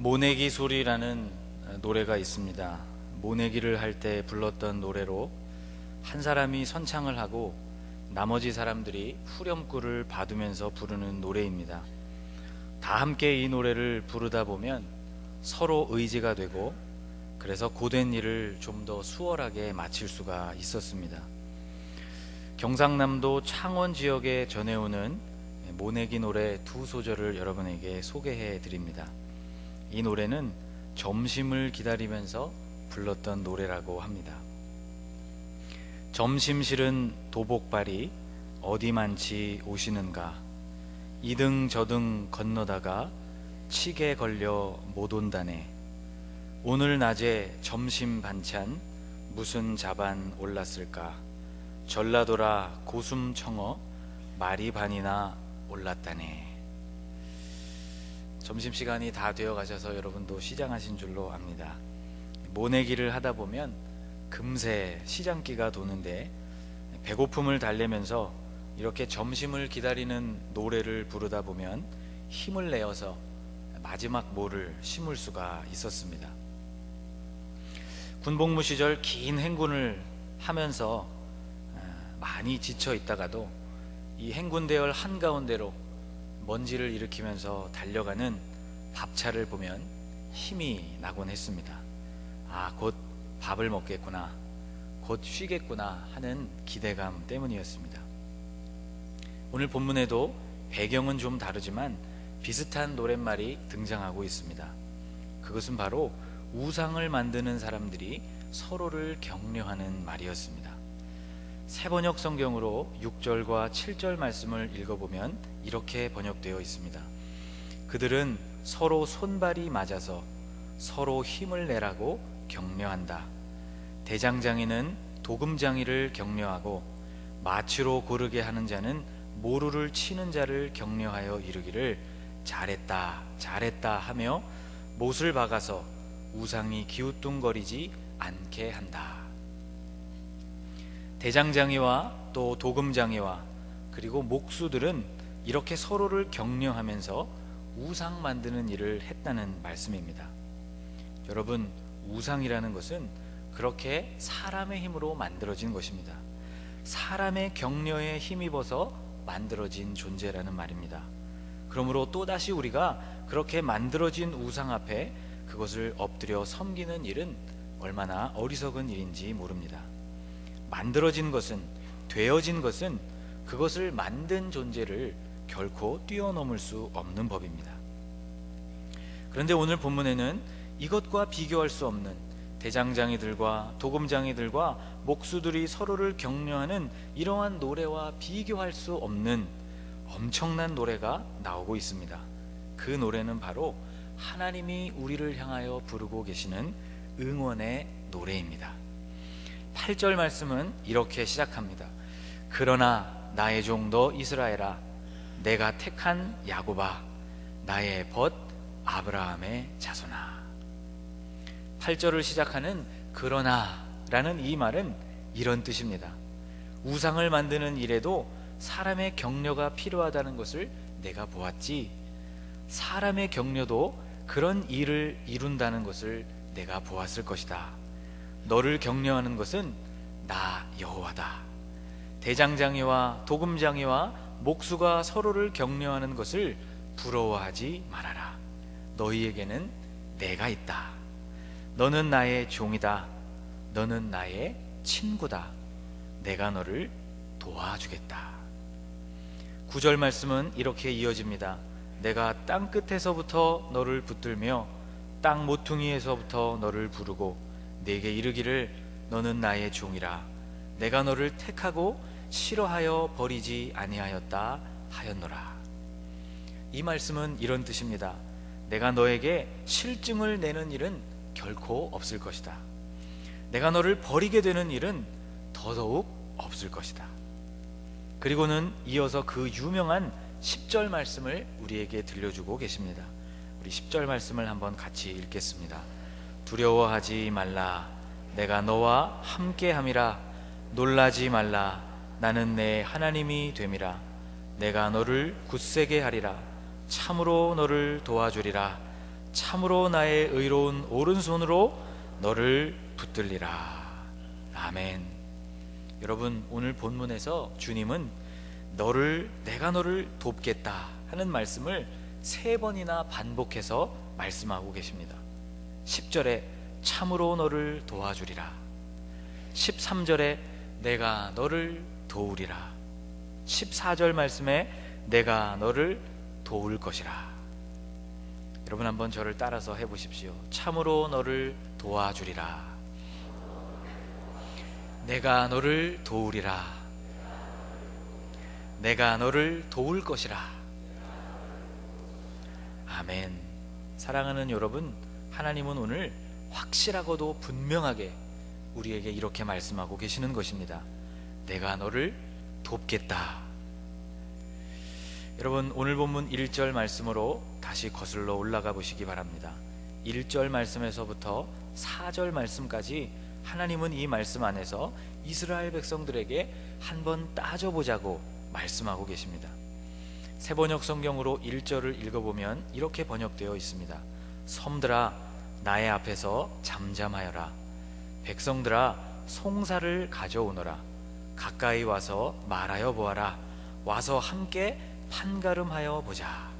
모내기 소리라는 노래가 있습니다. 모내기를 할 때 불렀던 노래로 한 사람이 선창을 하고 나머지 사람들이 후렴구를 받으면서 부르는 노래입니다. 다 함께 이 노래를 부르다 보면 서로 의지가 되고, 그래서 고된 일을 좀 더 수월하게 마칠 수가 있었습니다. 경상남도 창원 지역에 전해오는 모내기 노래 두 소절을 여러분에게 소개해 드립니다. 이 노래는 점심을 기다리면서 불렀던 노래라고 합니다. 점심 실은 도복발이 어디 많지 오시는가, 이등 저등 건너다가 치게 걸려 못 온다네. 오늘 낮에 점심 반찬 무슨 자반 올랐을까, 전라도라 고숨 청어 말이 반이나 올랐다네. 점심시간이 다 되어 가셔서 여러분도 시장하신 줄로 압니다. 모내기를 하다 보면 금세 시장기가 도는데, 배고픔을 달래면서 이렇게 점심을 기다리는 노래를 부르다 보면 힘을 내어서 마지막 모를 심을 수가 있었습니다. 군복무 시절 긴 행군을 하면서 많이 지쳐 있다가도 이 행군대열 한가운데로 먼지를 일으키면서 달려가는 밥차를 보면 힘이 나곤 했습니다. 곧 밥을 먹겠구나, 곧 쉬겠구나 하는 기대감 때문이었습니다. 오늘 본문에도 배경은 좀 다르지만 비슷한 노랫말이 등장하고 있습니다. 그것은 바로 우상을 만드는 사람들이 서로를 격려하는 말이었습니다. 새번역 성경으로 6절과 7절 말씀을 읽어보면 이렇게 번역되어 있습니다. 그들은 서로 손발이 맞아서 서로 힘을 내라고 격려한다. 대장장이는 도금장이를 격려하고 마치로 고르게 하는 자는 모루를 치는 자를 격려하여 이르기를 잘했다 잘했다 하며 못을 박아서 우상이 기우뚱거리지 않게 한다. 대장장이와 또 도금장이와 그리고 목수들은 이렇게 서로를 격려하면서 우상 만드는 일을 했다는 말씀입니다. 여러분, 우상이라는 것은 그렇게 사람의 힘으로 만들어진 것입니다. 사람의 격려에 힘입어서 만들어진 존재라는 말입니다. 그러므로 또다시 우리가 그렇게 만들어진 우상 앞에 그것을 엎드려 섬기는 일은 얼마나 어리석은 일인지 모릅니다. 만들어진 것은, 되어진 것은 그것을 만든 존재를 결코 뛰어넘을 수 없는 법입니다. 그런데 오늘 본문에는 이것과 비교할 수 없는 대장장이들과 도금장이들과 목수들이 서로를 격려하는 이러한 노래와 비교할 수 없는 엄청난 노래가 나오고 있습니다. 그 노래는 바로 하나님이 우리를 향하여 부르고 계시는 응원의 노래입니다. 8절 말씀은 이렇게 시작합니다. 그러나 나의 종 너 이스라엘아, 내가 택한 야곱아, 나의 벗 아브라함의 자손아. 8절을 시작하는 그러나 라는 이 말은 이런 뜻입니다. 우상을 만드는 일에도 사람의 격려가 필요하다는 것을 내가 보았지, 사람의 격려도 그런 일을 이룬다는 것을 내가 보았을 것이다. 너를 격려하는 것은 나 여호와다. 대장장이와 도금장이와 목수가 서로를 격려하는 것을 부러워하지 말아라. 너희에게는 내가 있다. 너는 나의 종이다. 너는 나의 친구다. 내가 너를 도와주겠다. 9절 말씀은 이렇게 이어집니다. 내가 땅 끝에서부터 너를 붙들며 땅 모퉁이에서부터 너를 부르고 내게 이르기를 너는 나의 종이라. 내가 너를 택하고 싫어하여 버리지 아니하였다 하였노라. 이 말씀은 이런 뜻입니다. 내가 너에게 실증을 내는 일은 결코 없을 것이다. 내가 너를 버리게 되는 일은 더더욱 없을 것이다. 그리고는 이어서 그 유명한 10절 말씀을 우리에게 들려주고 계십니다. 우리 10절 말씀을 한번 같이 읽겠습니다. 두려워하지 말라. 내가 너와 함께함이라. 놀라지 말라. 나는 내 하나님이 됨이라. 내가 너를 굳세게 하리라. 참으로 너를 도와주리라. 참으로 나의 의로운 오른손으로 너를 붙들리라. 아멘. 여러분, 오늘 본문에서 주님은 내가 너를 돕겠다 하는 말씀을 3번이나 반복해서 말씀하고 계십니다. 10절에 참으로 너를 도와주리라, 13절에 내가 너를 도우리라, 14절 말씀에 내가 너를 도울 것이라. 여러분, 한번 저를 따라서 해보십시오. 참으로 너를 도와주리라, 내가 너를 도우리라, 내가 너를 도울 것이라. 아멘. 사랑하는 여러분, 하나님은 오늘 확실하고도 분명하게 우리에게 이렇게 말씀하고 계시는 것입니다. 내가 너를 돕겠다. 여러분, 오늘 본문 1절 말씀으로 다시 거슬러 올라가 보시기 바랍니다. 1절 말씀에서부터 4절 말씀까지 하나님은 이 말씀 안에서 이스라엘 백성들에게 한번 따져보자고 말씀하고 계십니다. 새번역 성경으로 1절을 읽어보면 이렇게 번역되어 있습니다. 섬들아 나의 앞에서 잠잠하여라, 백성들아 송사를 가져오너라, 가까이 와서 말하여 보아라, 와서 함께 판가름하여 보자.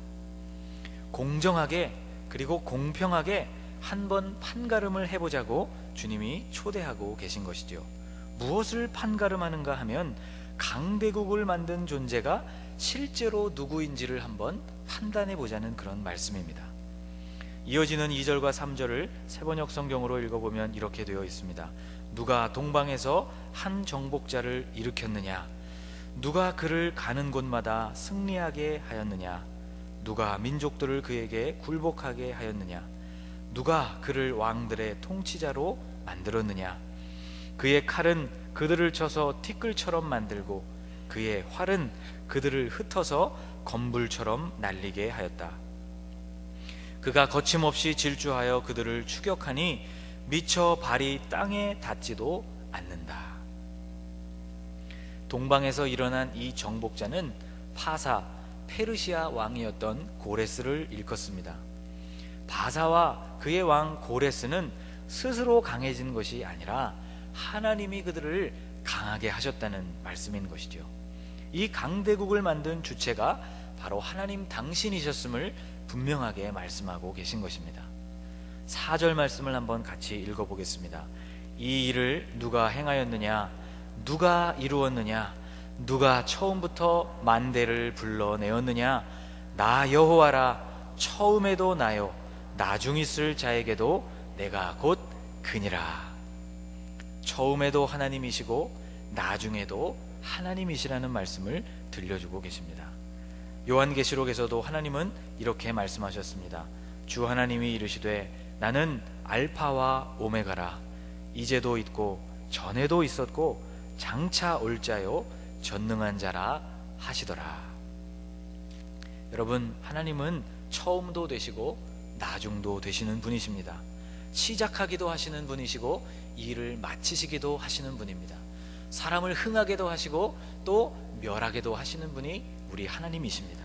공정하게 그리고 공평하게 한번 판가름을 해보자고 주님이 초대하고 계신 것이죠. 무엇을 판가름하는가 하면 강대국을 만든 존재가 실제로 누구인지를 한번 판단해 보자는 그런 말씀입니다. 이어지는 2절과 3절을 새번역 성경으로 읽어보면 이렇게 되어 있습니다. 누가 동방에서 한 정복자를 일으켰느냐, 누가 그를 가는 곳마다 승리하게 하였느냐, 누가 민족들을 그에게 굴복하게 하였느냐, 누가 그를 왕들의 통치자로 만들었느냐. 그의 칼은 그들을 쳐서 티끌처럼 만들고 그의 활은 그들을 흩어서 검불처럼 날리게 하였다. 그가 거침없이 질주하여 그들을 추격하니 미쳐 발이 땅에 닿지도 않는다. 동방에서 일어난 이 정복자는 파사 페르시아 왕이었던 고레스를 일컫습니다. 바사와 그의 왕 고레스는 스스로 강해진 것이 아니라 하나님이 그들을 강하게 하셨다는 말씀인 것이죠. 이 강대국을 만든 주체가 바로 하나님 당신이셨음을 분명하게 말씀하고 계신 것입니다. 4절 말씀을 한번 같이 읽어보겠습니다. 이 일을 누가 행하였느냐, 누가 이루었느냐, 누가 처음부터 만대를 불러내었느냐. 나 여호와라, 처음에도 나요, 나중 있을 자에게도 내가 곧 그니라. 처음에도 하나님이시고 나중에도 하나님이시라는 말씀을 들려주고 계십니다. 요한계시록에서도 하나님은 이렇게 말씀하셨습니다. 주 하나님이 이르시되 나는 알파와 오메가라, 이제도 있고 전에도 있었고 장차 올 자요 전능한 자라 하시더라. 여러분, 하나님은 처음도 되시고 나중도 되시는 분이십니다. 시작하기도 하시는 분이시고 이 일을 마치시기도 하시는 분입니다. 사람을 흥하게도 하시고 또 멸하게도 하시는 분이 우리 하나님이십니다.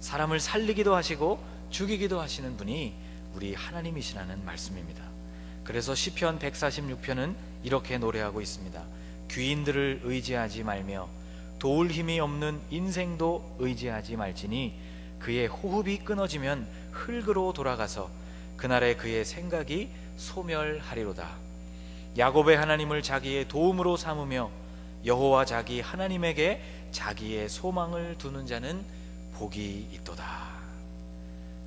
사람을 살리기도 하시고 죽이기도 하시는 분이 우리 하나님이시라는 말씀입니다. 그래서 시편 146편은 이렇게 노래하고 있습니다. 귀인들을 의지하지 말며 도울 힘이 없는 인생도 의지하지 말지니 그의 호흡이 끊어지면 흙으로 돌아가서 그날에 그의 생각이 소멸하리로다. 야곱의 하나님을 자기의 도움으로 삼으며 여호와 자기 하나님에게 자기의 소망을 두는 자는 복이 있도다.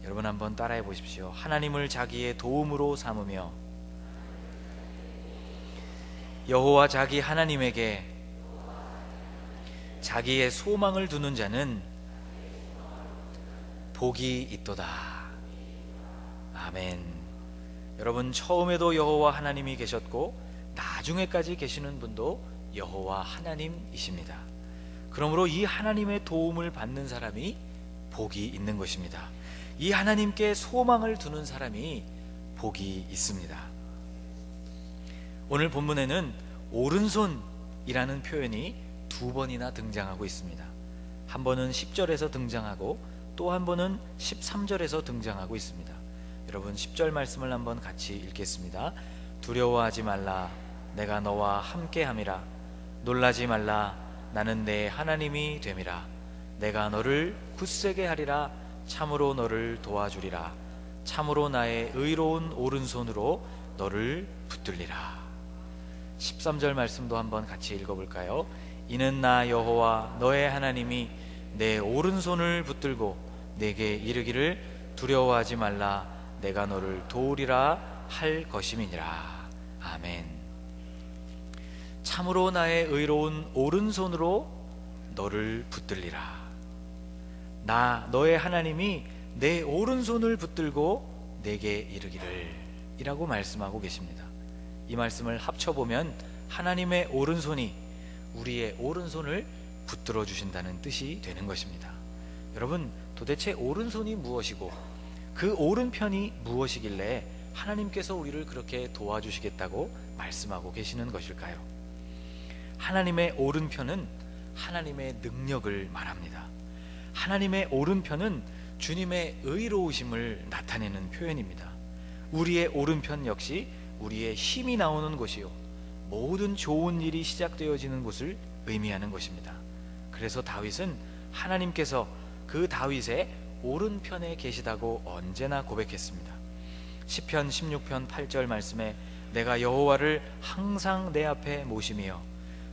여러분, 한번 따라해 보십시오. 하나님을 자기의 도움으로 삼으며 여호와 자기 하나님에게 자기의 소망을 두는 자는 복이 있도다. 아멘. 여러분, 처음에도 여호와 하나님이 계셨고 나중에까지 계시는 분도 여호와 하나님이십니다. 그러므로 이 하나님의 도움을 받는 사람이 복이 있는 것입니다. 이 하나님께 소망을 두는 사람이 복이 있습니다. 오늘 본문에는 오른손이라는 표현이 2번이나 등장하고 있습니다. 한 번은 10절에서 등장하고 또 한 번은 13절에서 등장하고 있습니다. 여러분 10절 말씀을 한번 같이 읽겠습니다. 두려워하지 말라, 내가 너와 함께함이라. 놀라지 말라, 나는 내 하나님이 됨이라. 내가 너를 굳세게 하리라. 참으로 너를 도와주리라. 참으로 나의 의로운 오른손으로 너를 붙들리라. 13절 말씀도 한번 같이 읽어볼까요? 이는 나 여호와 너의 하나님이 내 오른손을 붙들고 내게 이르기를 두려워하지 말라, 내가 너를 도우리라 할 것임이니라. 아멘. 참으로 나의 의로운 오른손으로 너를 붙들리라. 나 너의 하나님이 내 오른손을 붙들고 내게 이르기를 이라고 말씀하고 계십니다. 이 말씀을 합쳐보면 하나님의 오른손이 우리의 오른손을 붙들어 주신다는 뜻이 되는 것입니다. 여러분, 도대체 오른손이 무엇이고 그 오른편이 무엇이길래 하나님께서 우리를 그렇게 도와주시겠다고 말씀하고 계시는 것일까요? 하나님의 오른편은 하나님의 능력을 말합니다. 하나님의 오른편은 주님의 의로우심을 나타내는 표현입니다. 우리의 오른편 역시 우리의 힘이 나오는 곳이요, 모든 좋은 일이 시작되어지는 곳을 의미하는 것입니다. 그래서 다윗은 하나님께서 그 다윗의 오른편에 계시다고 언제나 고백했습니다. 시편 16편 8절 말씀에 내가 여호와를 항상 내 앞에 모시며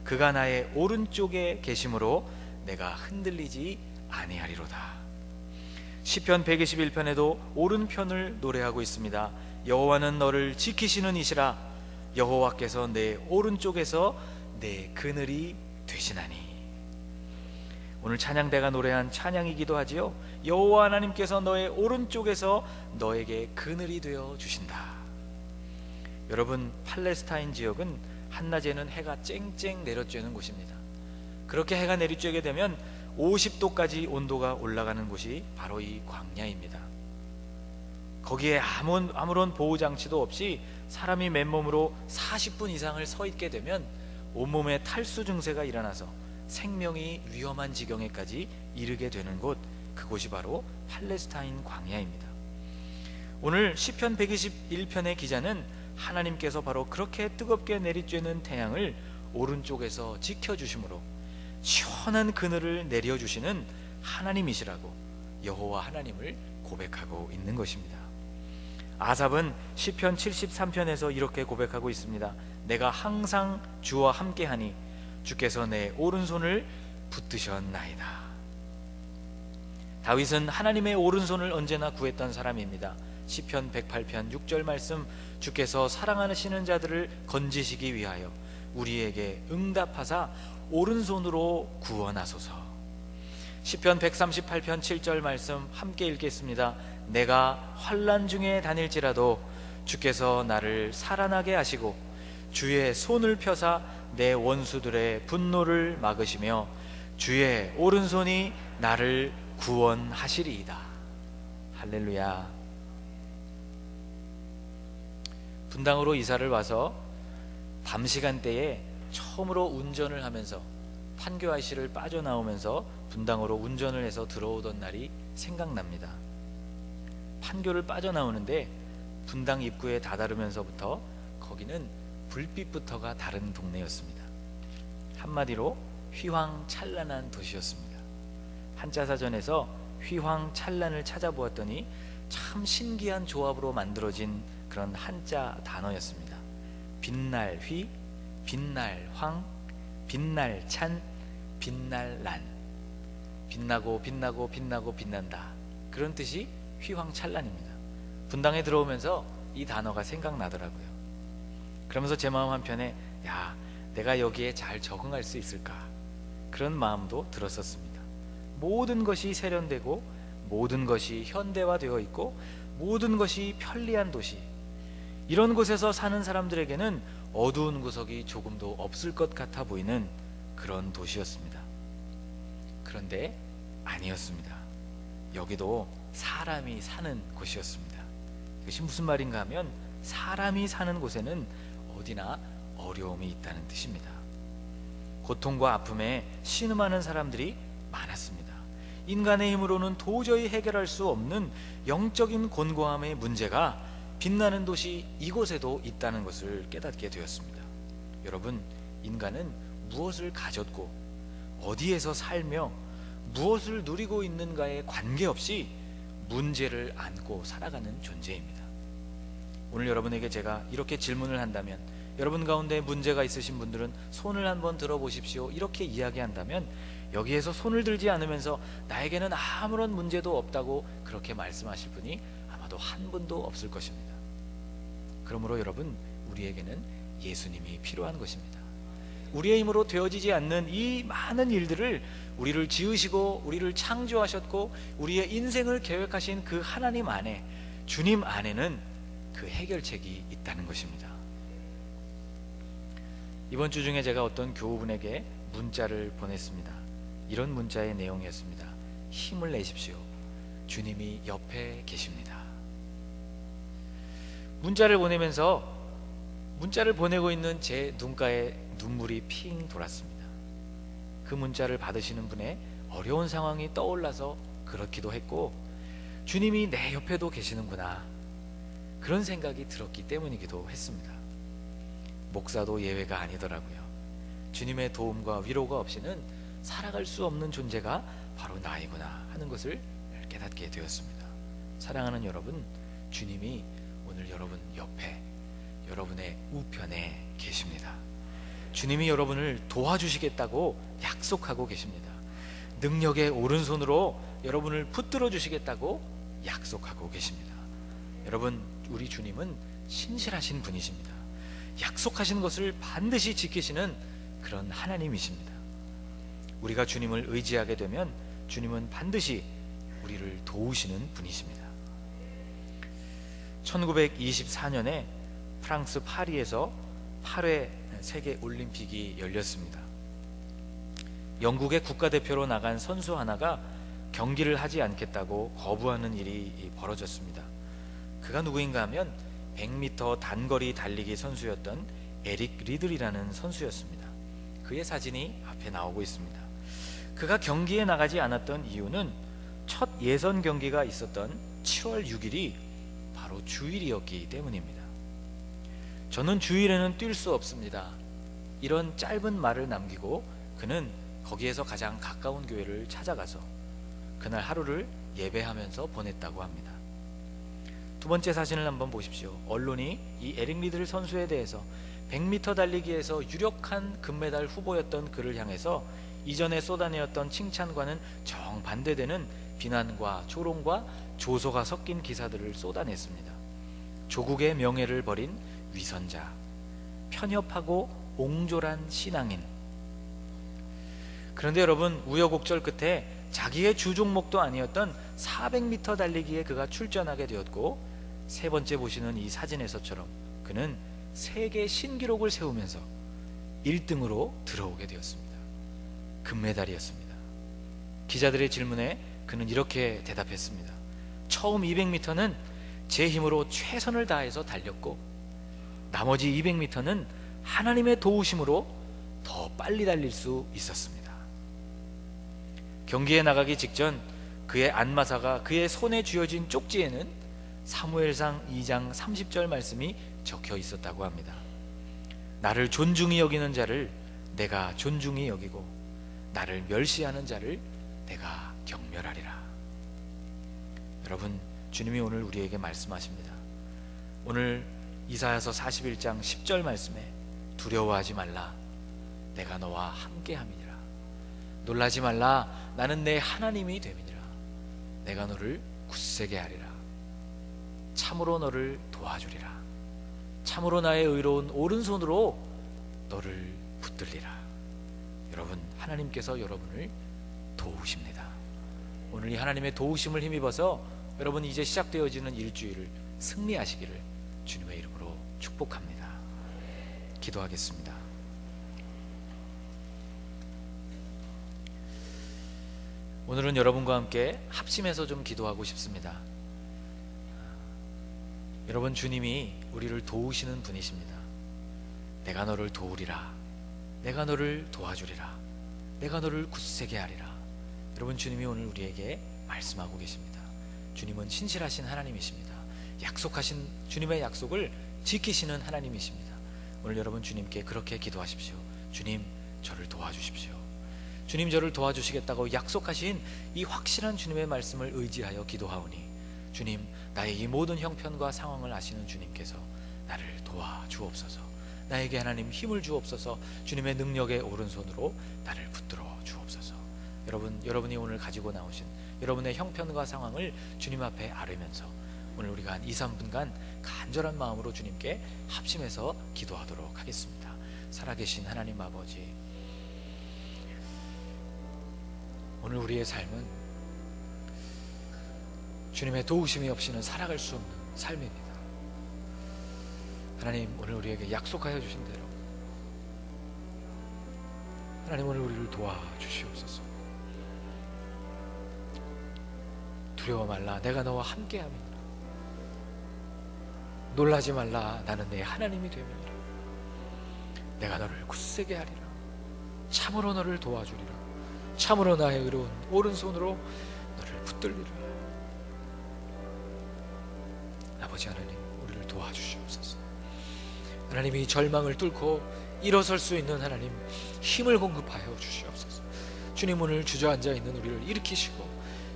그가 나의 오른쪽에 계심으로 내가 흔들리지 아니하리로다. 시편 121편에도 오른편을 노래하고 있습니다. 여호와는 너를 지키시는 이시라. 여호와께서 내 오른쪽에서 내 그늘이 되시나니. 오늘 찬양대가 노래한 찬양이기도 하지요. 여호와 하나님께서 너의 오른쪽에서 너에게 그늘이 되어 주신다. 여러분, 팔레스타인 지역은 한낮에는 해가 쨍쨍 내려쬐는 곳입니다. 그렇게 해가 내리쬐게 되면 50도까지 온도가 올라가는 곳이 바로 이 광야입니다. 거기에 아무런 보호장치도 없이 사람이 맨몸으로 40분 이상을 서 있게 되면 온몸에 탈수 증세가 일어나서 생명이 위험한 지경에까지 이르게 되는 곳, 그곳이 바로 팔레스타인 광야입니다. 오늘 시편 121편의 기자는 하나님께서 바로 그렇게 뜨겁게 내리쬐는 태양을 오른쪽에서 지켜주심으로 시원한 그늘을 내려주시는 하나님이시라고 여호와 하나님을 고백하고 있는 것입니다. 아삽은 시편 73편에서 이렇게 고백하고 있습니다. 내가 항상 주와 함께하니 주께서 내 오른손을 붙드셨나이다. 다윗은 하나님의 오른손을 언제나 구했던 사람입니다. 시편 108편 6절 말씀, 주께서 사랑하시는 자들을 건지시기 위하여 우리에게 응답하사 오른손으로 구원하소서. 시편 138편 7절 말씀 함께 읽겠습니다. 내가 환난 중에 다닐지라도 주께서 나를 살아나게 하시고 주의 손을 펴사 내 원수들의 분노를 막으시며 주의 오른손이 나를 구원하시리이다. 할렐루야. 분당으로 이사를 와서 밤 시간대에 처음으로 운전을 하면서 판교 IC를 빠져나오면서 분당으로 운전을 해서 들어오던 날이 생각납니다. 판교를 빠져나오는데 분당 입구에 다다르면서부터 거기는 불빛부터가 다른 동네였습니다. 한마디로 휘황찬란한 도시였습니다. 한자사전에서 휘황찬란을 찾아보았더니 참 신기한 조합으로 만들어진 그런 한자 단어였습니다. 빛날 휘, 빛날 황, 빛날 찬, 빛날 란. 빛나고 빛나고 빛나고 빛난다, 그런 뜻이 휘황찬란입니다. 분당에 들어오면서 이 단어가 생각나더라고요. 그러면서 제 마음 한편에 야, 내가 여기에 잘 적응할 수 있을까, 그런 마음도 들었었습니다. 모든 것이 세련되고 모든 것이 현대화되어 있고 모든 것이 편리한 도시, 이런 곳에서 사는 사람들에게는 어두운 구석이 조금도 없을 것 같아 보이는 그런 도시였습니다. 그런데 아니었습니다. 여기도 사람이 사는 곳이었습니다. 이것이 무슨 말인가 하면 사람이 사는 곳에는 어디나 어려움이 있다는 뜻입니다. 고통과 아픔에 신음하는 사람들이 많았습니다. 인간의 힘으로는 도저히 해결할 수 없는 영적인 곤고함의 문제가 빛나는 도시 이곳에도 있다는 것을 깨닫게 되었습니다. 여러분, 인간은 무엇을 가졌고 어디에서 살며 무엇을 누리고 있는가에 관계없이 문제를 안고 살아가는 존재입니다. 오늘 여러분에게 제가 이렇게 질문을 한다면, 여러분 가운데 문제가 있으신 분들은 손을 한번 들어보십시오, 이렇게 이야기한다면 여기에서 손을 들지 않으면서 나에게는 아무런 문제도 없다고 그렇게 말씀하실 분이 아마도 한 분도 없을 것입니다. 그러므로 여러분, 우리에게는 예수님이 필요한 것입니다. 우리의 힘으로 되어지지 않는 이 많은 일들을 우리를 지으시고 우리를 창조하셨고 우리의 인생을 계획하신 그 하나님 안에, 주님 안에는 그 해결책이 있다는 것입니다. 이번 주 중에 제가 어떤 교우분에게 문자를 보냈습니다. 이런 문자의 내용이었습니다. 힘을 내십시오. 주님이 옆에 계십니다. 문자를 보내면서 문자를 보내고 있는 제 눈가에 눈물이 핑 돌았습니다. 그 문자를 받으시는 분의 어려운 상황이 떠올라서 그렇기도 했고, 주님이 내 옆에도 계시는구나, 그런 생각이 들었기 때문이기도 했습니다. 목사도 예외가 아니더라고요. 주님의 도움과 위로가 없이는 살아갈 수 없는 존재가 바로 나이구나 하는 것을 깨닫게 되었습니다. 사랑하는 여러분, 주님이 오늘 여러분 옆에, 여러분의 우편에 계십니다. 주님이 여러분을 도와주시겠다고 약속하고 계십니다. 능력의 오른손으로 여러분을 붙들어 주시겠다고 약속하고 계십니다. 여러분, 우리 주님은 신실하신 분이십니다. 약속하신 것을 반드시 지키시는 그런 하나님이십니다. 우리가 주님을 의지하게 되면 주님은 반드시 우리를 도우시는 분이십니다. 1924년에 프랑스 파리에서 8회 세계 올림픽이 열렸습니다. 영국의 국가대표로 나간 선수 하나가 경기를 하지 않겠다고 거부하는 일이 벌어졌습니다. 그가 누구인가 하면 100m 단거리 달리기 선수였던 에릭 리들이라는 선수였습니다. 그의 사진이 앞에 나오고 있습니다. 그가 경기에 나가지 않았던 이유는 첫 예선 경기가 있었던 7월 6일이 바로 주일이었기 때문입니다. 저는 주일에는 뛸 수 없습니다, 이런 짧은 말을 남기고 그는 거기에서 가장 가까운 교회를 찾아가서 그날 하루를 예배하면서 보냈다고 합니다. 두 번째 사진을 한번 보십시오. 언론이 이 에릭 리들 선수에 대해서 100m 달리기에서 유력한 금메달 후보였던 그를 향해서 이전에 쏟아내었던 칭찬과는 정반대되는 비난과 조롱과 조소가 섞인 기사들을 쏟아냈습니다. 조국의 명예를 버린 위선자, 편협하고 옹졸한 신앙인. 그런데 여러분, 우여곡절 끝에 자기의 주 종목도 아니었던 400m 달리기에 그가 출전하게 되었고, 세 번째 보시는 이 사진에서처럼 그는 세계 신기록을 세우면서 1등으로 들어오게 되었습니다. 금메달이었습니다. 기자들의 질문에 그는 이렇게 대답했습니다. 처음 200m는 제 힘으로 최선을 다해서 달렸고, 나머지 200m는 하나님의 도우심으로 더 빨리 달릴 수 있었습니다. 경기에 나가기 직전 그의 안마사가 그의 손에 쥐어진 쪽지에는 사무엘상 2장 30절 말씀이 적혀 있었다고 합니다. 나를 존중히 여기는 자를 내가 존중히 여기고 나를 멸시하는 자를 내가 경멸하리라. 여러분, 주님이 오늘 우리에게 말씀하십니다. 오늘 이사야서 41장 10절 말씀에 두려워하지 말라, 내가 너와 함께함이니라. 놀라지 말라, 나는 내 하나님이 됨이니라. 내가 너를 굳세게 하리라. 참으로 너를 도와주리라. 참으로 나의 의로운 오른손으로 너를 붙들리라. 여러분, 하나님께서 여러분을 도우십니다. 오늘 이 하나님의 도우심을 힘입어서 여러분, 이제 시작되어지는 일주일을 승리하시기를 주님의 이름으로 축복합니다. 기도하겠습니다. 오늘은 여러분과 함께 합심해서 좀 기도하고 싶습니다. 여러분, 주님이 우리를 도우시는 분이십니다. 내가 너를 도우리라. 내가 너를 도와주리라. 내가 너를 굳세게 하리라. 여러분, 주님이 오늘 우리에게 말씀하고 계십니다. 주님은 신실하신 하나님이십니다. 약속하신 주님의 약속을 지키시는 하나님이십니다. 오늘 여러분, 주님께 그렇게 기도하십시오. 주님, 저를 도와주십시오. 주님, 저를 도와주시겠다고 약속하신 이 확실한 주님의 말씀을 의지하여 기도하오니, 주님, 나의 이 모든 형편과 상황을 아시는 주님께서 나를 도와주옵소서. 나에게 하나님 힘을 주옵소서. 주님의 능력의 오른손으로 나를 붙들어 주옵소서. 여러분이 오늘 가지고 나오신 여러분의 형편과 상황을 주님 앞에 아뢰면서 오늘 우리가 한 2-3분간 간절한 마음으로 주님께 합심해서 기도하도록 하겠습니다. 살아계신 하나님 아버지, 오늘 우리의 삶은 주님의 도우심이 없이는 살아갈 수 없는 삶입니다. 하나님, 오늘 우리에게 약속하여 주신 대로 하나님, 오늘 우리를 도와주시옵소서. 두려워 말라, 내가 너와 함께함이니라. 놀라지 말라, 나는 내 하나님이 됨이니라. 내가 너를 굳세게 하리라. 참으로 너를 도와주리라. 참으로 나의 의로운 오른손으로 너를 붙들리라. 아버지 하나님, 우리를 도와주시옵소서. 하나님이 절망을 뚫고 일어설 수 있는 하나님, 힘을 공급하여 주시옵소서. 주님, 오늘 주저앉아 있는 우리를 일으키시고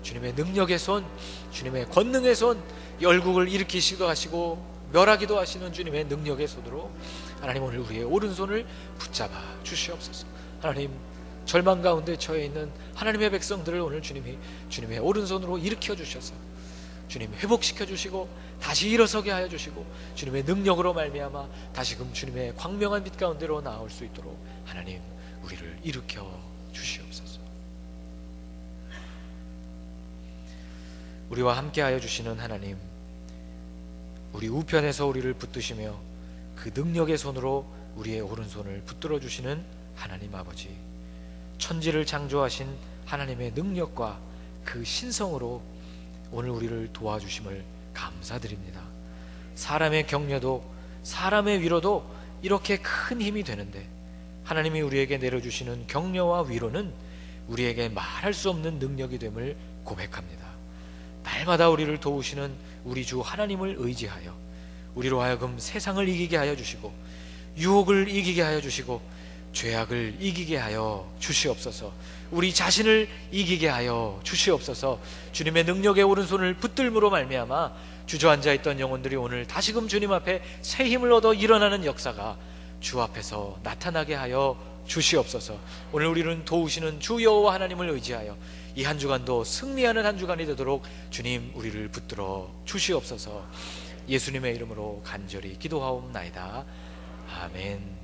주님의 능력의 손, 주님의 권능의 손, 열국을 일으키시기도 하시고 멸하기도 하시는 주님의 능력의 손으로 하나님, 오늘 우리의 오른손을 붙잡아 주시옵소서. 하나님, 절망 가운데 처해 있는 하나님의 백성들을 오늘 주님이 주님의 오른손으로 일으켜 주셔서 주님 회복시켜 주시고 다시 일어서게 하여 주시고 주님의 능력으로 말미암아 다시금 주님의 광명한 빛 가운데로 나올 수 있도록 하나님, 우리를 일으켜 주시옵소서. 우리와 함께하여 주시는 하나님, 우리 우편에서 우리를 붙드시며 그 능력의 손으로 우리의 오른손을 붙들어 주시는 하나님 아버지, 천지를 창조하신 하나님의 능력과 그 신성으로 오늘 우리를 도와주심을 감사드립니다. 사람의 격려도 사람의 위로도 이렇게 큰 힘이 되는데 하나님이 우리에게 내려주시는 격려와 위로는 우리에게 말할 수 없는 능력이 됨을 고백합니다. 날마다 우리를 도우시는 우리 주 하나님을 의지하여 우리로 하여금 세상을 이기게 하여 주시고 유혹을 이기게 하여 주시고 죄악을 이기게 하여 주시옵소서. 우리 자신을 이기게 하여 주시옵소서. 주님의 능력의 오른손을 붙들므로 말미암아 주저앉아 있던 영혼들이 오늘 다시금 주님 앞에 새 힘을 얻어 일어나는 역사가 주 앞에서 나타나게 하여 주시옵소서. 오늘 우리는 도우시는 주 여호와 하나님을 의지하여 이 한 주간도 승리하는 한 주간이 되도록 주님, 우리를 붙들어 주시옵소서. 예수님의 이름으로 간절히 기도하옵나이다. 아멘.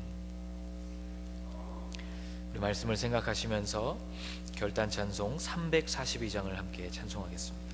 우리 말씀을 생각하시면서 결단 찬송 342장을 함께 찬송하겠습니다.